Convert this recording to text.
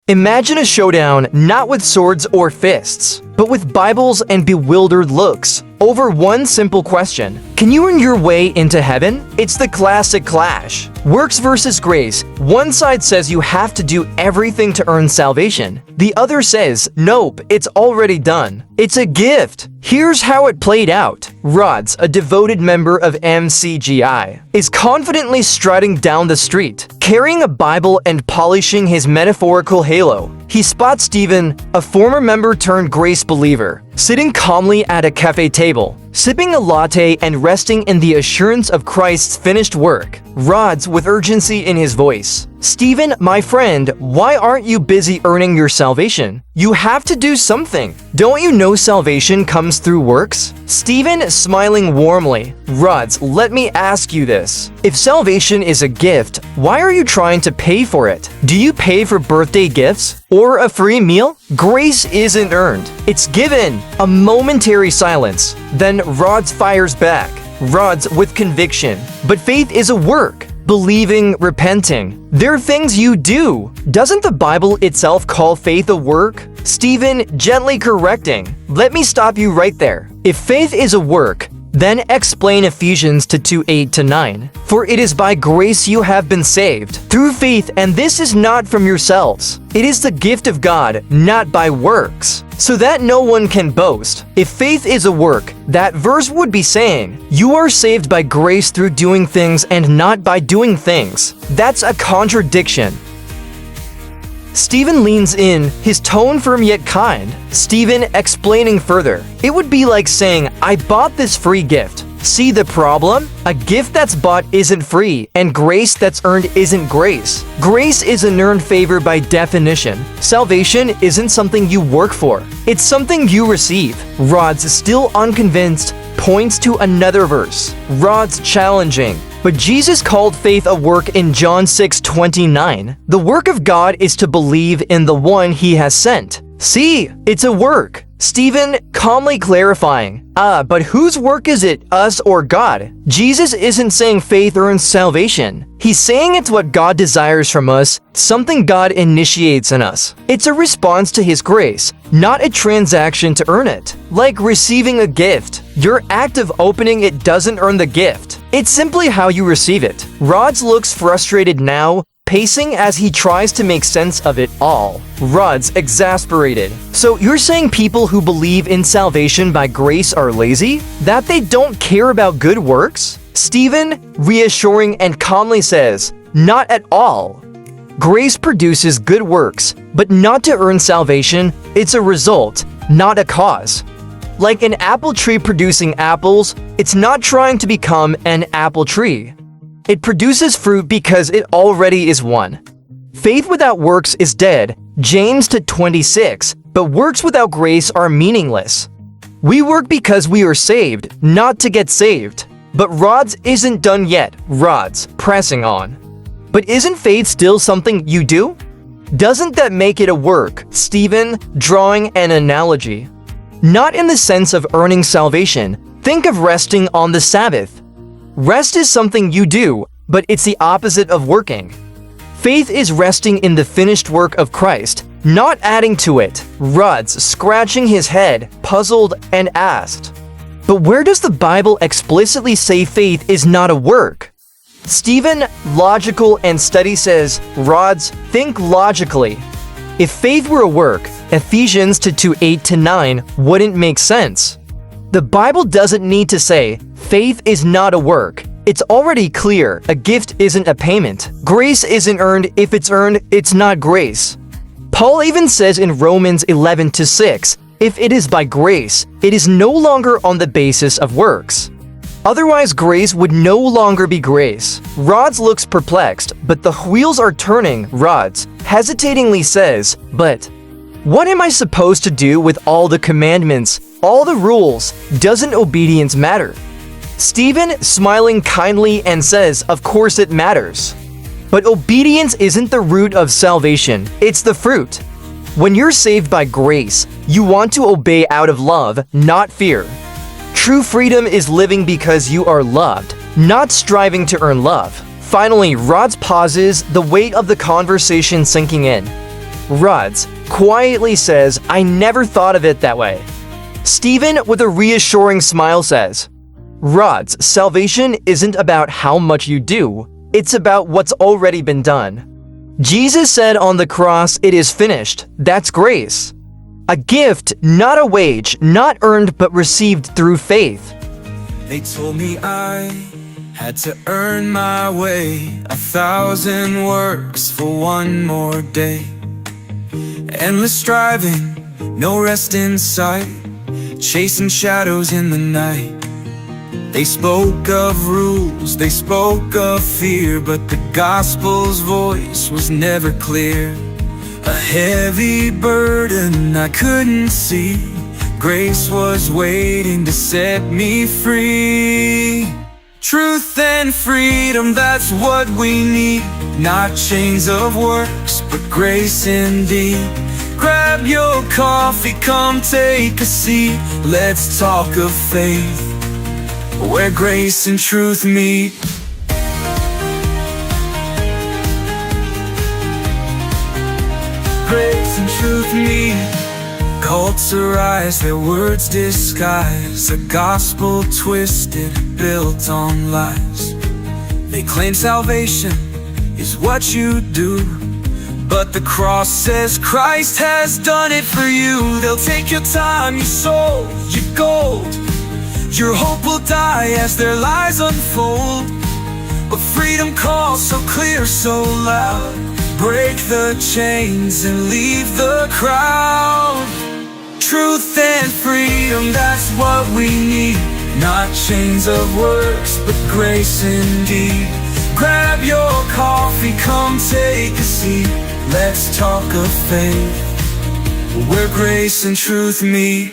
Imagine a showdown not with swords or fists, but with Bibles and bewildered looks, over one simple question. Can you earn your way into heaven? It's the classic clash. Works versus grace. One side says you have to do everything to earn salvation. The other says, nope, it's already done. It's a gift. Here's how it played out. Rodz, a devoted member of MCGI, is confidently striding down the street, carrying a Bible and polishing his metaphorical halo. He spots Stephen, a former member turned grace believer, sitting calmly at a cafe table, sipping a latte and resting in the assurance of Christ's finished work. Rodz, with urgency in his voice, "Stephen, my friend, why aren't you busy earning your salvation? You have to do something. Don't you know salvation comes through works?" Stephen, smiling warmly, "Rodz, let me ask you this. If salvation is a gift, why are you trying to pay for it? Do you pay for birthday gifts? Or a free meal? Grace isn't earned. It's given." A momentary silence. Then Rodz fires back. Rodz with conviction. "But faith is a work. Believing, repenting. They're things you do. Doesn't the Bible itself call faith a work?" Stephen, gently correcting, "Let me stop you right there. If faith is a work, then explain Ephesians 2:8-9. For it is by grace you have been saved, through faith, and this is not from yourselves. It is the gift of God, not by works, so that no one can boast. If faith is a work, that verse would be saying, you are saved by grace through doing things and not by doing things. That's a contradiction. Stephen leans in, his tone firm yet kind. Stephen explaining further. It would be like saying, I bought this free gift. See the problem? A gift that's bought isn't free, and grace that's earned isn't grace. Grace is an earned favor by definition. Salvation isn't something you work for. It's something you receive. Rodz, still unconvinced, points to another verse. Rodz challenging. But Jesus called faith a work in John 6:29. The work of God is to believe in the one he has sent. See, it's a work. Stephen calmly clarifying, but whose work is it, us or God? Jesus isn't saying faith earns salvation. He's saying it's what God desires from us, something God initiates in us. It's a response to his grace, not a transaction to earn it. Like receiving a gift. Your act of opening it doesn't earn the gift. It's simply how you receive it. Rodz looks frustrated now, pacing as he tries to make sense of it all. Rodz exasperated. So you're saying people who believe in salvation by grace are lazy? That they don't care about good works? Stephen, reassuring and calmly says, not at all. Grace produces good works, but not to earn salvation. It's a result, not a cause. Like an apple tree producing apples, it's not trying to become an apple tree. It produces fruit because it already is one. Faith without works is dead, James 2:26, but works without grace are meaningless. We work because we are saved, not to get saved. But Rodz isn't done yet. Rodz, pressing on. But isn't faith still something you do? Doesn't that make it a work? Stephen, drawing an analogy. Not in the sense of earning salvation. Think of resting on the Sabbath. Rest is something you do, but it's the opposite of working. Faith is resting in the finished work of Christ, not adding to it. Rodz, scratching his head, puzzled, and asked, but where does the Bible explicitly say faith is not a work? Stephen, logical and steady, says, Rodz, think logically. If faith were a work, Ephesians 2:8-9 wouldn't make sense. The Bible doesn't need to say, faith is not a work. It's already clear, a gift isn't a payment. Grace isn't earned. If it's earned, it's not grace. Paul even says in Romans 11:6, if it is by grace, it is no longer on the basis of works. Otherwise, grace would no longer be grace. Rodz looks perplexed, but the wheels are turning. Rodz hesitatingly says, but what am I supposed to do with all the commandments, all the rules? Doesn't obedience matter? Stephen, smiling kindly, and says, of course it matters. But obedience isn't the root of salvation, it's the fruit. When you're saved by grace, you want to obey out of love, not fear. True freedom is living because you are loved, not striving to earn love. Finally, Rodz pauses, the weight of the conversation sinking in. Rodz quietly says, I never thought of it that way. Stephen, with a reassuring smile, says, Rodz, salvation isn't about how much you do, it's about what's already been done. Jesus said on the cross, it is finished. That's grace. A gift, not a wage, not earned but received through faith. They told me I had to earn my way, 1,000 works for one more day. Endless striving, no rest in sight, chasing shadows in the night. They spoke of rules, they spoke of fear, but the gospel's voice was never clear. A heavy burden I couldn't see, grace was waiting to set me free. Truth and freedom, that's what we need. Not chains of works, but grace indeed. Grab your coffee, come take a seat. Let's talk of faith, where grace and truth meet. Grace and truth meet. Cults arise, their words disguise, a gospel twisted, built on lies. They claim salvation is what you do, but the cross says Christ has done it for you. They'll take your time, your soul, your gold. Your hope will die as their lies unfold. But freedom calls so clear, so loud. Break the chains and leave the crowd. Truth and freedom, that's what we need. Not chains of works, but grace indeed. Grab your coffee, come take a seat. Let's talk of faith, where grace and truth meet.